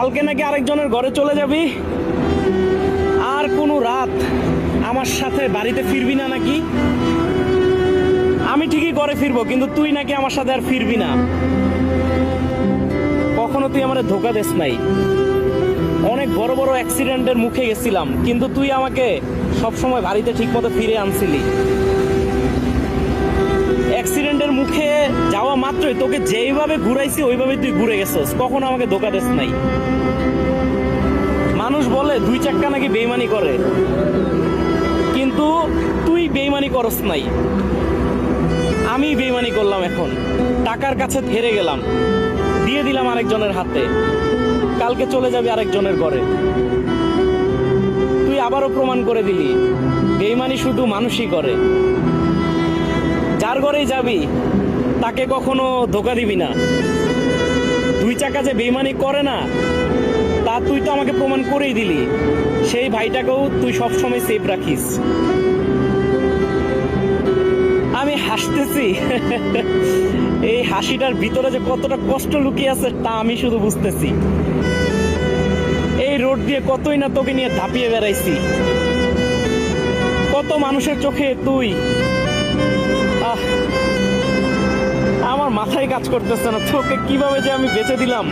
কালকে নাকি আরেকজনের ঘরে চলে যাবি, আর কোনো রাত আমার সাথে বাড়িতে ফিরবি না নাকি? আমি ঠিকই ঘরে ফিরবো, কিন্তু তুই নাকি আমার সাথে আর ফিরবি না। কখনো তুই আমারে ধোকা দিস নাই। অনেক বড় বড় অ্যাক্সিডেন্টের মুখে গেছিলাম, কিন্তু তুই আমাকে সবসময় বাড়িতে ঠিক মতো ফিরে আনছিলি। অ্যাক্সিডেন্টের মুখে যাওয়া মাত্রই তোকে যেইভাবে ঘুরাইছি ওইভাবে তুই ঘুরে গেছিস, কখনো আমাকে ধোকা দিস নাই। মানুষ বলে দুই চাক্কা নাকি বেইমানি করে, কিন্তু তুই বেইমানি করস নাই, আমি বেইমানি করলাম। এখন টাকার কাছে হেরে গেলাম, দিয়ে দিলাম আরেকজনের হাতে। কালকে চলে যাবি আরেকজনের ঘরে, তুই আবারও প্রমাণ করে দিলি বেইমানি শুধু মানুষই করে। যার ঘরেই যাবি তাকে কখনো ধোকা দিবি না। দুই চাকা যে বেইমানি করে না তা তুই তো আমাকে প্রমাণ করেই দিলি। সেই ভাইটাকেও তুই সবসময় সেফ রাখিস। আমি হাসতেছি, এই হাসিটার ভিতরে যে কতটা কষ্ট লুকিয়ে আছে তা আমি শুধু বুঝতেছি। এই রোড দিয়ে কতই না তোকে নিয়ে ধাপিয়ে বেড়াইছি, কত মানুষের চোখে তুই। আমার মাথায় কাজ করতেছে না, তোকে কিভাবে যে আমি বেঁচে দিলাম।